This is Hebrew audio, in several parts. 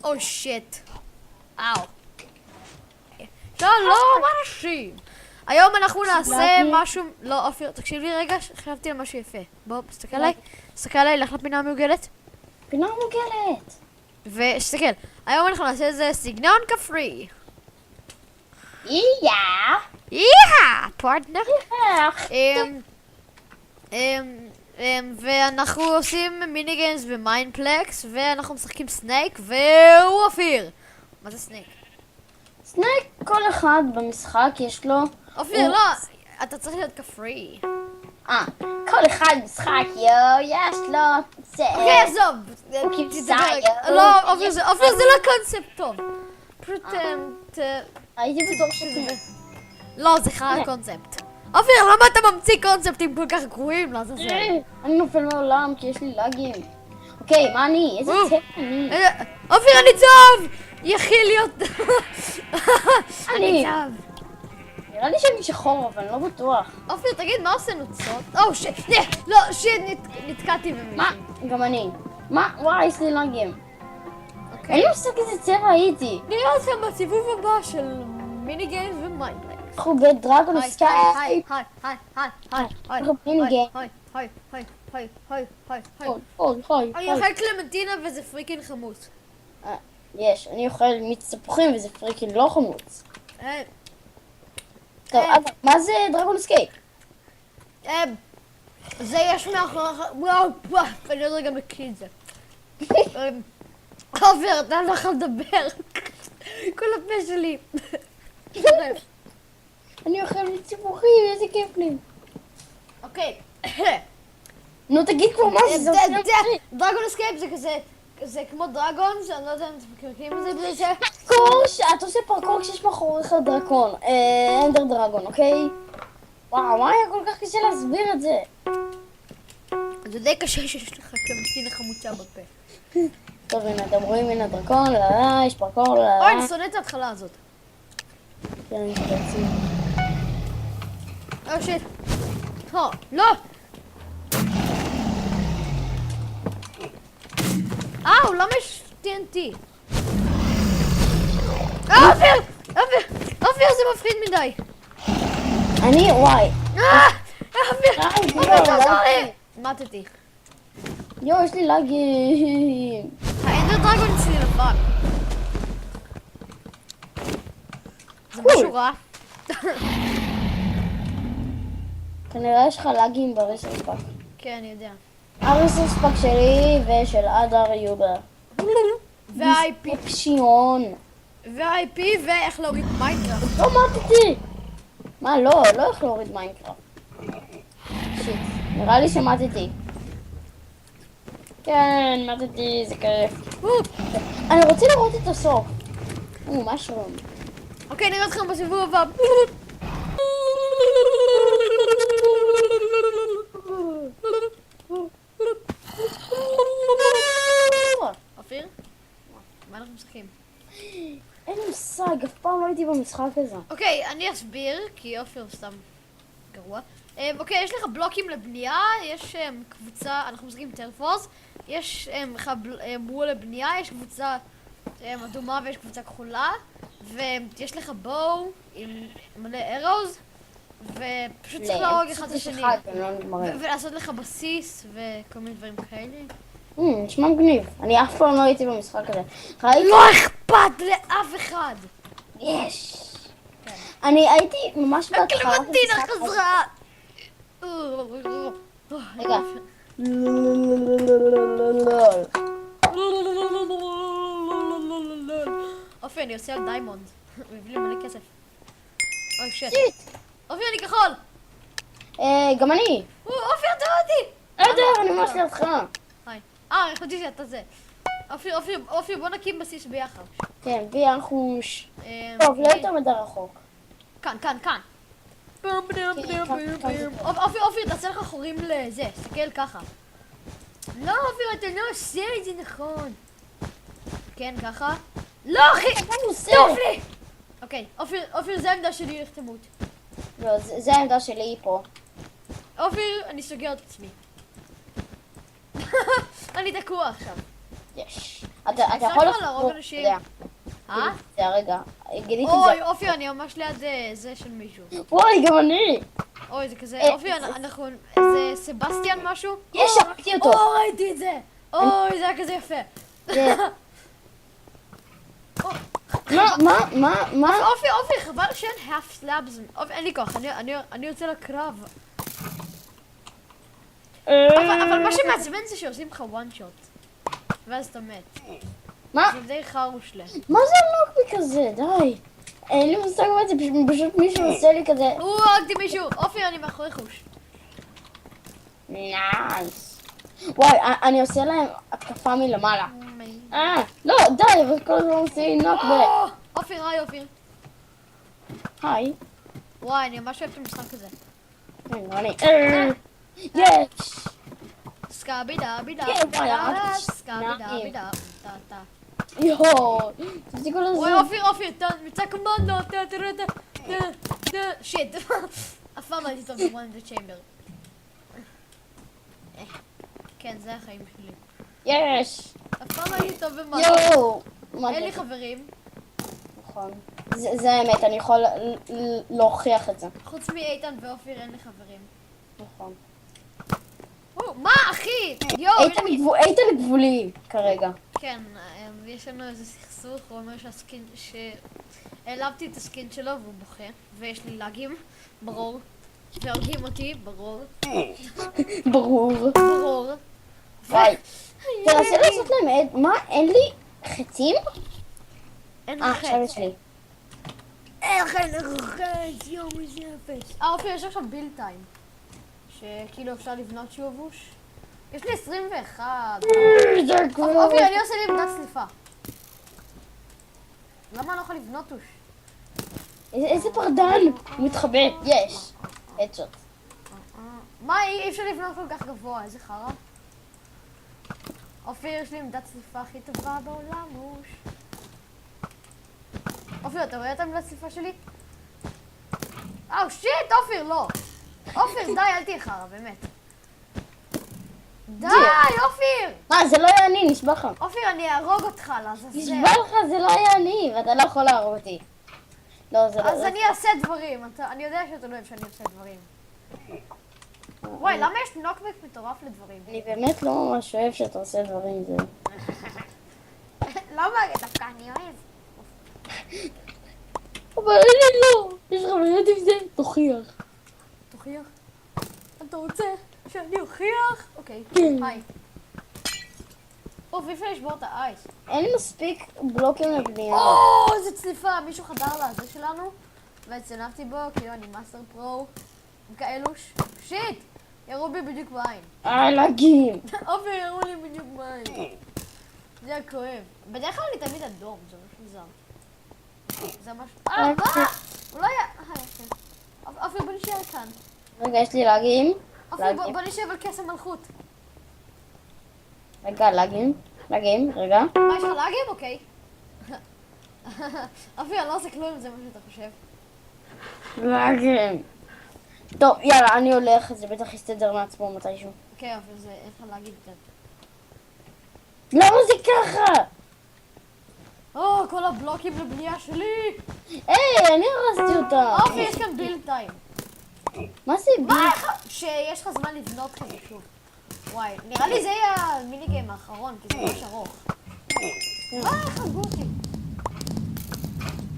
או שיט. אאו. שלום אנשים. היום אנחנו נעשה משהו... לא, אופיר, תקשיב לי רגע, חשבתי על משהו יפה. בוא, תסתכל עליי. תסתכל עליי, לך לפינה המעוגלת. פינה מעוגלת. ושתסתכל, היום אנחנו נעשה איזה סגנון כפרי. פארטנר. ואנחנו עושים מיני גיימס במיינפלקס, ואנחנו משחקים סנייק, והוא אופיר. מה זה סנייק? סנייק, כל אחד במשחק יש לו... אופיר, לא, אתה צריך להיות כפרי. כל אחד משחק, יש לו... אוקיי, עזוב. לא, אופיר, זה לא קונספט טוב. פשוט... הייתי בטוח שזה... לא, זה חרא קונספט. אופיר, למה אתה ממציא קונספטים כל כך גרועים? לא, זה זה. אני נופל מעולם כי יש לי לאגים. אוקיי, מה אני? איזה צבע אני? אופיר, אני צהוב! יכיל להיות... אני צהוב. נראה לי שאני שחור, אבל אני לא בטוח. אופיר, תגיד, מה עושה נוצות? או, שיט, לא, שיט, נתקעתי במישהו. מה? גם אני. מה? וואי, יש לי לאגים. אוקיי. אין לי מושג איזה צבע הייתי. נראה אתכם בסיבוב הבא של מיני גיימס ומיינפלקס. אנחנו בדרגון סקייפ. היי. אנחנו מיני גיימס. היי. אני אוכל קלמנטינה וזה פריקין חמוץ. יש, אני אוכל מיץ תפוחים וזה פריקין לא חמוץ. טוב, אבל מה זה דרגון סקייפ? זה יש מאחורי... וואו, אני עוד רגע מקיא את זה. אופיר, אתה לא יכול לדבר. כל הפה שלי. אני אוכל מיץ תפוחים, איזה כיף לי. אוקיי. נו, תגיד כבר מה זה, דרגון אסקייפ זה כזה... זה כמו דרגון, שאני לא יודע אם אתם מכירים את זה בלי זה. פרקור, אתה עושה פרקור כשיש מאחוריך דרקון. אנדר דרגון, אוקיי? וואו, מה היה כל כך קשה להסביר את זה? זה די קשה שיש לך קלמנטינה חמוצה בפה. טוב, הנה, אתם רואים, הנה דרקון, יש פרקור, אוי, אני שונא את ההתחלה הזאת. כן, אני חצי. או שיט. לא! למה יש TNT? אופיר, זה מפחיד מדי. וואי. אופיר, תעזור לי. מתתי. יש לי לאגים. האנדר דרגון אצלי לבן. זה משהו רע. כנראה יש לך לאגים בריסרס פאק. כן, אני יודע. הריסרס פאק שלי ושל אדר יובה. ו-IP. ו-IP ואיך להוריד מיינקראפט. לא מתתי. מה, לא איך להוריד מיינקראפט. שיט, נראה לי שמתתי. כן, מתתי, זה כיף. אני רוצה לראות את הסוף. משרום. אוקיי, נראה אתכם בסיבוב הבא. אופיר? מה אנחנו משחקים? אין לי מושג, אף פעם לא הייתי במשחק הזה. אוקיי, אני אסביר, כי אופיר סתם גרוע. אוקיי, יש לך בלוקים לבנייה, יש קבוצה, אנחנו משחקים טלפורס, יש לך וול לבנייה, יש קבוצה אדומה ויש קבוצה כחולה, ויש לך בואו עם מלא ארוז, ופשוט צריך להרוג אחד את השני. ולעשות לך בסיס וכל מיני דברים כאלה. נשמע מגניב. אני אף פעם לא הייתי במשחק הזה. לא אכפת לאף אחד! יש! אני הייתי ממש בהתחלה... הקלמנטינה חזרה! רגע. אופי, אני עושה על דיימונד. הוא הביא לי מלא כסף. אוי, שיט. אופי, אני כחול! גם אני. אופי, אתה אותי! לא יודע, אני ממש לידך. היי. חשבתי שאתה זה. אופי, בוא נקים בסיס ביחד. כן, אנחנו... טוב, לא יותר מדי רחוק. כאן. אופי, תעשה לך חורים לזה, תסתכל ככה. לא, אופי, אתה לא עושה את זה נכון. כן, ככה. לא, אחי! טוב לי! אוקיי, אופיר, זה העמדה שלי, איך תמות. לא, זה העמדה שלי פה. אופיר, אני סוגר את עצמי. אני תקוע עכשיו. יש. אתה יכול אפשר לחזור, להרוג אתה אנשים? יודע. אה? זה הרגע. גיליתי את אוי, זה. אופיר, אני ממש ליד זה של מישהו. וואי, גם אני. אוי, זה כזה, אה, אופיר, אנחנו... זה סבסטיאן משהו? יש, הרגתי אותו. אוי, ראיתי את זה! אוי, זה היה כזה יפה. זה- או, מה? אופיר, חבל שאין half slabs. אופיר, אין לי כוח, אני יוצא לקרב. אבל מה שמעצבן זה שעושים לך one shot. ואז אתה מת. מה? זה די חרושלה. מה זה הנוקבי כזה? די. אין לי מושג מה זה, פשוט מישהו עושה לי כזה. הרגתי מישהו. אופיר, אני מאחורי חוש. נייס. וואי, אני עושה להם התקפה מלמעלה. לא, די, אבל כל הזמן עושה לי נוקבי. אופיר, היי אופיר. היי. וואי, אני ממש אוהב את המשחק הזה. יש. סקאבי דאבי כן, דאבי וואי, דאבי רק סקאבי דאבי שניים. דאבי. יואו. תפסיקו לזה. וואי, אופיר, מצא קומנדו, שיט. אף פעם הייתי טוב בוואן וצ'יימבר. כן, זה החיים שלי. יש. אף פעם הייתי טוב במה. יואו. אין לי חברים, נכון. זה האמת, אני יכול להוכיח את זה. חוץ מאיתן ואופיר אין לי חברים. נכון. מה, אחי? יואו, איתן גבולי כרגע. כן, יש לנו איזה סכסוך, הוא אומר שהעלבתי את הסקין שלו והוא בוכה, ויש לי לאגים, ברור. והורגים אותי, ברור. ברור. ברור. וואי. תנסה לעשות להם מה? אין לי חצים? אין עכשיו חץ. יש לי. אין חץ, יואו, איזה אפס. אופיר, יש עכשיו בילד טיים. שכאילו אפשר לבנות שיובוש. יש לי 21. זה גרוע. אופיר, אני עושה לי עמדת סליפה. למה אני לא יכול לבנות טוש? איזה פרדן. הוא מתחבא. יש. הדשוט. מה, אי אפשר לבנות כל כך גבוה, איזה חרא. אופיר, יש לי עמדת סליפה הכי טובה בעולם, מוש. אופיר, אתה רואה את העמדת סליפה שלי? שיט, אופיר, לא. אופיר, די, אל תהיה חרא, באמת. די, אופיר! מה, זה לא היה אני, נשבע לך. אופיר, אני אהרוג אותך, לעזאזל. נשבע לך, זה לא היה אני, ואתה לא יכול להרוג אותי. לא, זה לא... אז אני אעשה דברים, אני יודע שאתה לא אוהב שאני עושה דברים. וואי, למה יש נוקבק מטורף לדברים? אני באמת לא ממש אוהב שאתה עושה דברים, זה... למה? דווקא אני אוהב. אבל אני לא. יש לך באמת עם זה? תוכיח. תוכיח? אתה רוצה שאני אוכיח? אוקיי, כן. היי. אוף, אי אפשר לשבור את האייס. אין לי מספיק בלוקים לבנייה. איזה צליפה, מישהו חדר לזה שלנו והצטנפתי בו, כאילו אני מאסטר פרו כאלו שיט! ירו בי בדיוק בעין. לגים. אופי, ירו לי בדיוק בעין. זה היה כואב. בדרך כלל אני תמיד אדום, זה ממש מוזר. זה משהו... מה? הוא לא היה... יפה. אופי, בוא נשאר כאן. רגע, יש לי לגים. אופי, בוא נשב על כס המלכות. רגע, לגים, רגע. מה, יש לך לאגים? אוקיי. אופי, אני לא עושה כלום אם זה מה שאתה חושב. לגים. טוב, יאללה, אני הולך, זה בטח יסתדר מעצמו מתישהו. אוקיי, אופי, זה אין לך להגיד את זה. למה זה ככה? כל הבלוקים לבנייה שלי! היי, אני הרסתי אותה. אופי, יש כאן בילד טיים. מה זה בי? שיש לך זמן לבנות כזה שוב. וואי, נראה לי זה יהיה המיני גיים האחרון, כי זה ממש ארוך. איך הרגו אותי?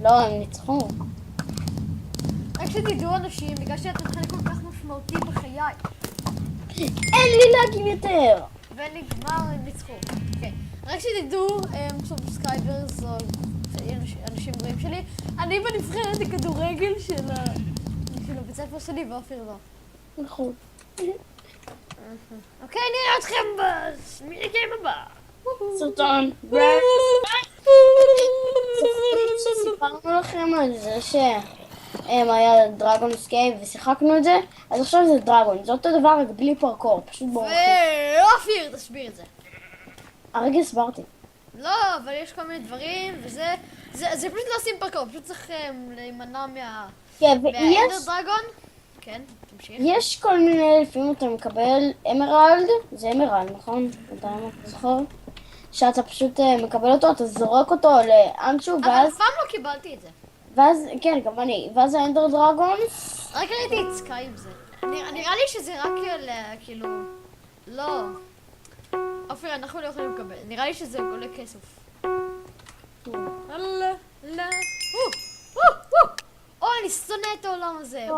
לא, הם ניצחו. רק שתדעו אנשים, בגלל שאתם חלק כל כך משמעותי בחיי. אין לי לגים יותר. ונגמר, הם ניצחו. אוקיי. רק שתדעו, סובסקרייברס או אנשים בריאים שלי, אני בנבחרת הכדורגל של הבית ספר שלי ואופיר לא. נכון. אוקיי, נראה אתכם במיני גיים הבא. סרטון. סיפרנו לכם על זה היה דרגון אסקייפ ושיחקנו את זה, אז עכשיו זה דרגון, זה אותו דבר רק בלי פרקור, פשוט בורחים. ואופיר, תסביר את זה. הרגע הסברתי. לא, אבל יש כל מיני דברים, וזה... זה פשוט לא עושים פרקור, פשוט צריך להימנע כן, מהאנדר דרגון. כן, תמשיך. יש כל מיני, לפעמים אתה מקבל אמרלד, זה אמרלד, נכון? אתה זוכר? שאתה פשוט מקבל אותו, אתה זורק אותו לאנשהו, אבל ואז, אף פעם לא קיבלתי את זה. כן, גם אני, ואז האנדר דרגונס, רק ראיתי את סקאי עם זה. נראה לי שזה רק כאילו... לא. אופיר, אנחנו לא יכולים לקבל. נראה לי שזה עולה כסף. אללה, לא. או, אני שונא את העולם הזה.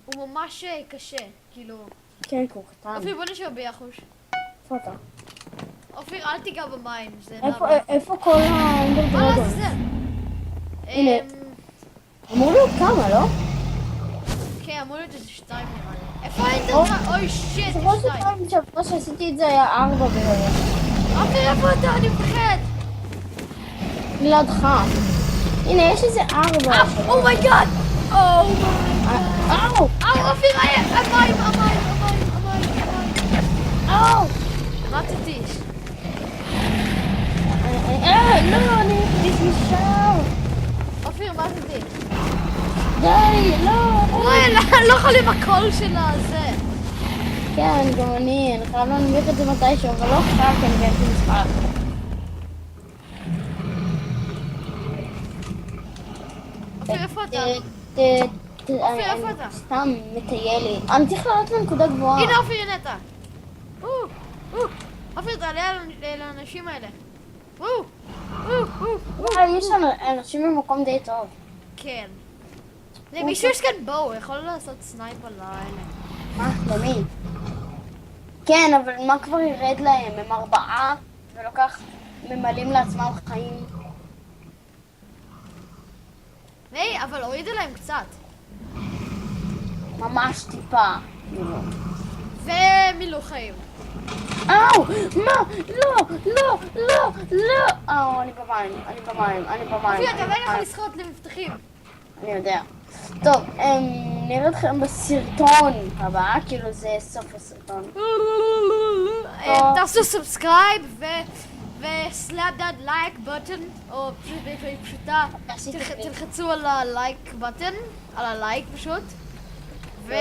הוא ממש קשה. כאילו... כן, הוא קטן. אופיר, בוא נשאר ביחוש. איפה אתה? אופיר, אל תיגע במים. זה איפה כל האנדר מה דרגונס? לעזאזל? הנה. אמור להיות כמה, לא? כן, אמור להיות איזה 2 נראה לי. איפה האינטרנט? אוי שיט, יש בסופו של 2. פעם שבוע שעשיתי את זה היה 4 בערך. אופיר, איפה אתה? אני מפחד. לידך. הנה, יש איזה 4. אומייגאד! אהו! אופיר, המים. אהו! מתתי. לא, אני נכניס משם. אופיר, מתתי. די, לא. וואי, לא יכול עם הקול של הזה. כן, גם אני חייב להנמיך את זה מתישהו, אבל לא עכשיו, כי אני באמצע משחק. אופיר, איפה אתה? אופיר, איפה אתה? סתם מטייל לי. אני צריך לעלות לנקודה גבוהה. הנה אופיר, הנה אתה. אופיר, תעלה לאנשים האלה. יש אנשים במקום די טוב. כן. למישהו יש כאן בואו, יכול לעשות סנייפ עליי. מה? למי? כן, אבל מה כבר ירד להם? הם 4 ולא כך ממלאים לעצמם חיים. היי, אבל הורידו להם קצת. ממש טיפה. ומילאו חיים. אהו! מה? לא! אהו, אני במים. אופיר, אתה לא יכול לשחות למבטחים. אני יודע. טוב, נראה אתכם בסרטון הבא, כאילו זה סוף הסרטון. תעשו סאבסקרייב וסלאפ דאט לייק בוטן, או בעברית פשוטה, תלחצו על הלייק בוטן, על הלייק פשוט, וביי.